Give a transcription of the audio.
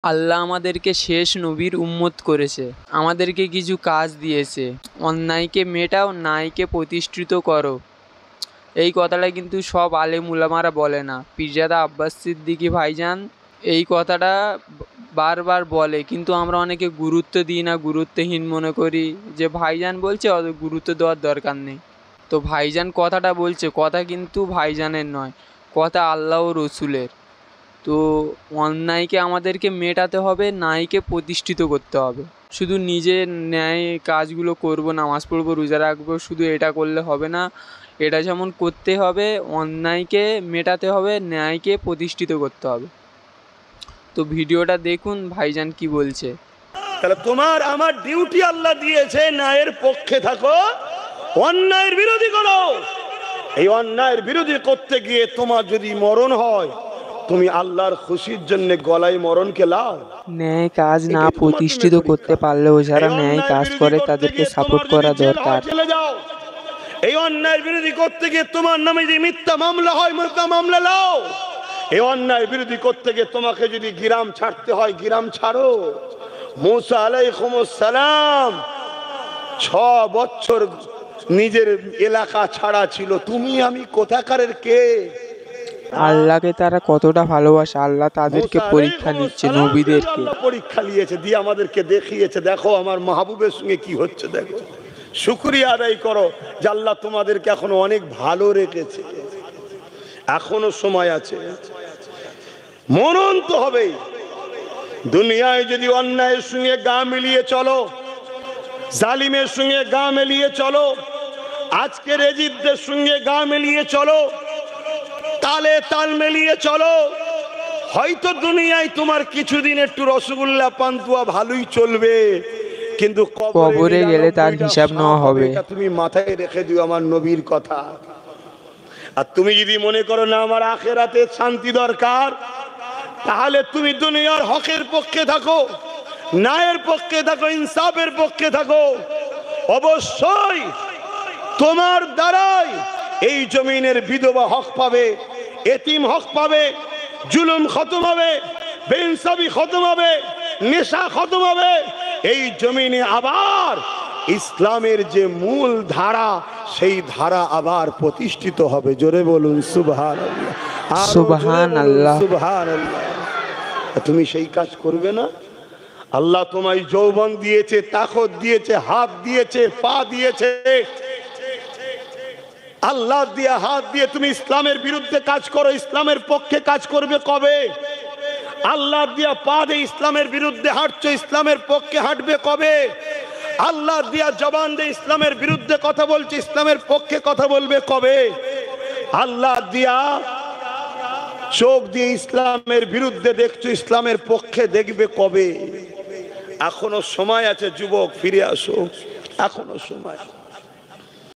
আল্লাহ আমাদেরকে শেষ নবীর উম্মত করেছে, আমাদেরকে কিছু কাজ দিয়েছে। অন্যায়কে মেটাও, ন্যায়কে প্রতিষ্ঠিত করো। এই কথাটা কিন্তু সব আলেম উলামারা বলে না। পীরজাদা আব্বাস সিদ্দিকী ভাইজান এই কথাটা বারবার বলে, কিন্তু আমরা অনেকে গুরুত্ব দিই না, গুরুত্বহীন মনে করি যে ভাইজান বলছে, অত গুরুত্ব দেওয়ার দরকার নেই। তো ভাইজান কথাটা বলছে, কথা কিন্তু ভাইজানের নয়, কথা আল্লাহ ও রসুলের। তো অন্যায়কে আমাদেরকে মেটাতে হবে, ন্যায়কে প্রতিষ্ঠিত করতে হবে। শুধু নিজের ন্যায় কাজগুলো করব, নামাজ পড়বো, রোজা রাখবো, শুধু এটা করলে হবে না। এটা যেমন করতে হবে, অন্যায়কে মেটাতে হবে, ন্যায়কে প্রতিষ্ঠিত করতে হবে। তো ভিডিওটা দেখুন ভাইজান কি বলছে। তাহলে তোমার আমার ডিউটি আল্লাহ দিয়েছে, ন্যায়ের পক্ষে থাকো, অন্যায়ের বিরোধী করো। এই অন্যায়ের বিরোধী করতে গিয়ে তোমার যদি মরণ হয়, তুমি আল্লাহর খুশির জন্য গলায় মরণকে লাও। ন্যায় কাজ না প্রতিষ্ঠিত করতে পারলেও যারা ন্যায় কাজ করে তাদেরকে সাপোর্ট করা দরকার। এই অন্যায়ের বিরোধী করতে গিয়ে তোমার নামে যদি মিথ্যা মামলা হয়, মিথ্যা মামলা লাও। এই অন্যায় বিরোধী করতে গিয়ে তোমাকে যদি গ্রাম ছাড়তে হয়, গ্রাম ছাড়ো। মুসা আলাইহিস সালাম 6 বছর নিজের এলাকা ছাড়া ছিল। তুমি আমি কোথাকারের কে? আল্লাহকে তারা কতটা ভালোবাসে, আল্লাহ তাদেরকে পরীক্ষা নিচ্ছে, নবীদেরকে পরীক্ষা নিয়েছে, দিয়ে আমাদেরকে দেখিয়েছে, দেখো আমার মাহবুবের সঙ্গে কি হচ্ছে। দেখো, শুকরিয়া আদায় করো যে আল্লাহ তোমাদেরকে এখনো অনেক ভালো রেখেছে, এখনো সময় আছে। মরণ তো হবেই। দুনিয়ায় যদি অন্যায়ের সঙ্গে গা মিলিয়ে চলো, জালিমের সঙ্গে গা মিলিয়ে চলো, আজকের এজিদদের সঙ্গে গা মিলিয়ে চলো, তালে তাল মিলিয়ে চলো, হয়তো দুনিয়ায় তোমার কিছুদিন একটু রসগোল্লা পান্তুয়া ভালোই চলবে, কিন্তু কবরে গেলে তার হিসাব নেওয়া হবে। তুমি মাথায় রেখে দিও আমার নবীর কথা। আর তুমি যদি মনে করো না আমার আখিরাতে শান্তি দরকার, তাহলে তুমি দুনিয়ার হকের পক্ষে থাকো, ন্যায়ের পক্ষে থাকো, ইনসাফের পক্ষে থাকো। অবশ্যই তোমার দ্বারাই এই জমিনের বিধবা হক পাবে, এতিম হক পাবে, জুলুম খতম হবে, বেইনসাফি খতম হবে, নেশা খতম হবে। এই জমিনে আবার ইসলামের যে মূল ধারা, সেই ধারা আবার প্রতিষ্ঠিত হবে। জোরে বলুন সুবহানাল্লাহ, সুবহানাল্লাহ, সুবহানাল্লাহ। তুমি সেই কাজ করবে না? আল্লাহ তোমায় যৌবন দিয়েছে, তাকত দিয়েছে, হাত দিয়েছে, পা দিয়েছে। আল্লাহ দিয়ে হাত দিয়ে তুমি ইসলামের বিরুদ্ধে কাজ করো, ইসলামের পক্ষে কাজ করবে কবে? আল্লাহ দিয়া পা দিয়ে ইসলামের বিরুদ্ধে হাঁটছো, ইসলামের পক্ষে হাঁটবে কবে? আল্লাহ দিয়া জবান দিয়ে ইসলামের বিরুদ্ধে কথা বলছে, ইসলামের পক্ষে কথা বলবে কবে? আল্লাহ দিয়া চোখ দিয়ে ইসলামের বিরুদ্ধে দেখছো, ইসলামের পক্ষে দেখবে কবে? এখনো সময় আছে যুবক, ফিরে আসো, এখনো সময়।